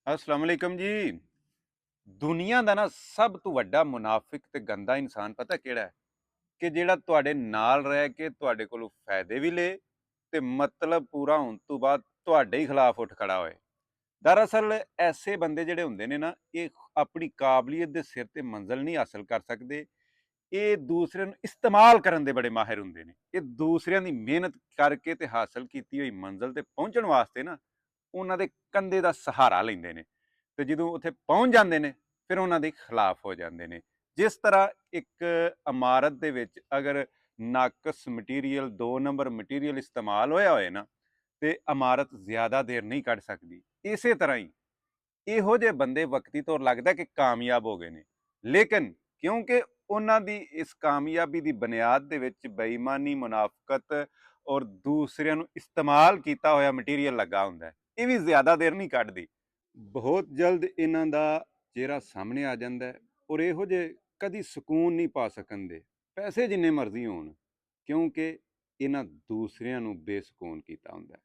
अस्सलाम वालेकुम जी। ਦੁਨੀਆ ਦਾ ਨਾ ਸਭ ਤੋਂ ਵੱਡਾ ਮੁਨਾਫਿਕ ਤੇ ਗੰਦਾ ਇਨਸਾਨ ਪਤਾ ਕਿਹੜਾ ਹੈ? ਕਿ ਜਿਹੜਾ ਤੁਹਾਡੇ ਨਾਲ ਰਹਿ ਕੇ ਤੁਹਾਡੇ ਕੋਲੋਂ ਫਾਇਦੇ ਵੀ ਲੇ ਤੇ ਮਤਲਬ ਪੂਰਾ ਹੋਣ ਤੋਂ ਬਾਅਦ ਤੁਹਾਡੇ ਹੀ ਖਿਲਾਫ ਉੱਠ ਖੜਾ ਹੋਏ। ਦਰਅਸਲ ਐਸੇ ਬੰਦੇ ਜਿਹੜੇ ਹੁੰਦੇ ਨੇ ਨਾ, ਇਹ ਆਪਣੀ ਕਾਬਲੀਅਤ ਦੇ ਸਿਰ ਤੇ ਮੰਜ਼ਿਲ ਨਹੀਂ ਹਾਸਲ ਕਰ ਸਕਦੇ। ਇਹ ਦੂਸਰਿਆਂ ਨੂੰ ਇਸਤੇਮਾਲ ਕਰਨ ਦੇ ਬੜੇ ਮਾਹਿਰ ਹੁੰਦੇ ਨੇ। ਇਹ ਦੂਸਰਿਆਂ ਦੀ ਮਿਹਨਤ ਕਰਕੇ ਤੇ ਹਾਸਲ ਕੀਤੀ ਹੋਈ ਮੰਜ਼ਿਲ ਤੇ ਪਹੁੰਚਣ ਵਾਸਤੇ ਨਾ ਉਹਨਾਂ ਦੇ ਕੰਧੇ ਦਾ ਸਹਾਰਾ ਲੈਂਦੇ ਨੇ ਤੇ ਜਦੋਂ ਉੱਥੇ ਪਹੁੰਚ ਜਾਂਦੇ ਨੇ ਫਿਰ ਉਹਨਾਂ ਦੇ ਖਿਲਾਫ ਹੋ ਜਾਂਦੇ ਨੇ। ਜਿਸ ਤਰ੍ਹਾਂ ਇੱਕ ਇਮਾਰਤ ਦੇ ਵਿੱਚ ਅਗਰ ਨਾਕਸ ਮਟੀਰੀਅਲ 2 ਨੰਬਰ ਮਟੀਰੀਅਲ ਇਸਤੇਮਾਲ ਹੋਇਆ ਹੋਏ ਨਾ ਤੇ ਇਮਾਰਤ ਜ਼ਿਆਦਾ ਦੇਰ ਨਹੀਂ ਕੱਢ ਸਕਦੀ। ਇਸੇ ਤਰ੍ਹਾਂ ਹੀ ਇਹੋ ਜਿਹੇ ਬੰਦੇ ਵਕਤੀ ਤੌਰ ਲੱਗਦਾ ਕਿ ਕਾਮਯਾਬ ਹੋ ਗਏ ਨੇ, ਲੇਕਿਨ ਕਿਉਂਕਿ ਉਹਨਾਂ ਦੀ ਇਸ ਕਾਮਯਾਬੀ ਦੀ ਬੁਨਿਆਦ ਦੇ ਵਿੱਚ ਬੇਈਮਾਨੀ, ਮੁਨਾਫਕਤ ਔਰ ਦੂਸਰਿਆਂ ਨੂੰ ਇਸਤੇਮਾਲ ਕੀਤਾ ਹੋਇਆ ਮਟੀਰੀਅਲ ਲੱਗਾ ਹੁੰਦਾ ਹੈ, ਇਹ ਵੀ ਜ਼ਿਆਦਾ ਦੇਰ ਨਹੀਂ ਕੱਢਦੀ। ਬਹੁਤ ਜਲਦ ਇਹਨਾਂ ਦਾ ਚਿਹਰਾ ਸਾਹਮਣੇ ਆ ਜਾਂਦਾ ਹੈ ਔਰ ਇਹੋ ਜਿਹੇ ਕਦੀ ਸਕੂਨ ਨਹੀਂ ਪਾ ਸਕਣ ਦੇ, ਪੈਸੇ ਜਿੰਨੇ ਮਰਜ਼ੀ ਹੋਣ, ਕਿਉਂਕਿ ਇਹਨਾਂ ਦੂਸਰਿਆਂ ਨੂੰ ਬੇਸਕੂਨ ਕੀਤਾ ਹੁੰਦਾ ਹੈ।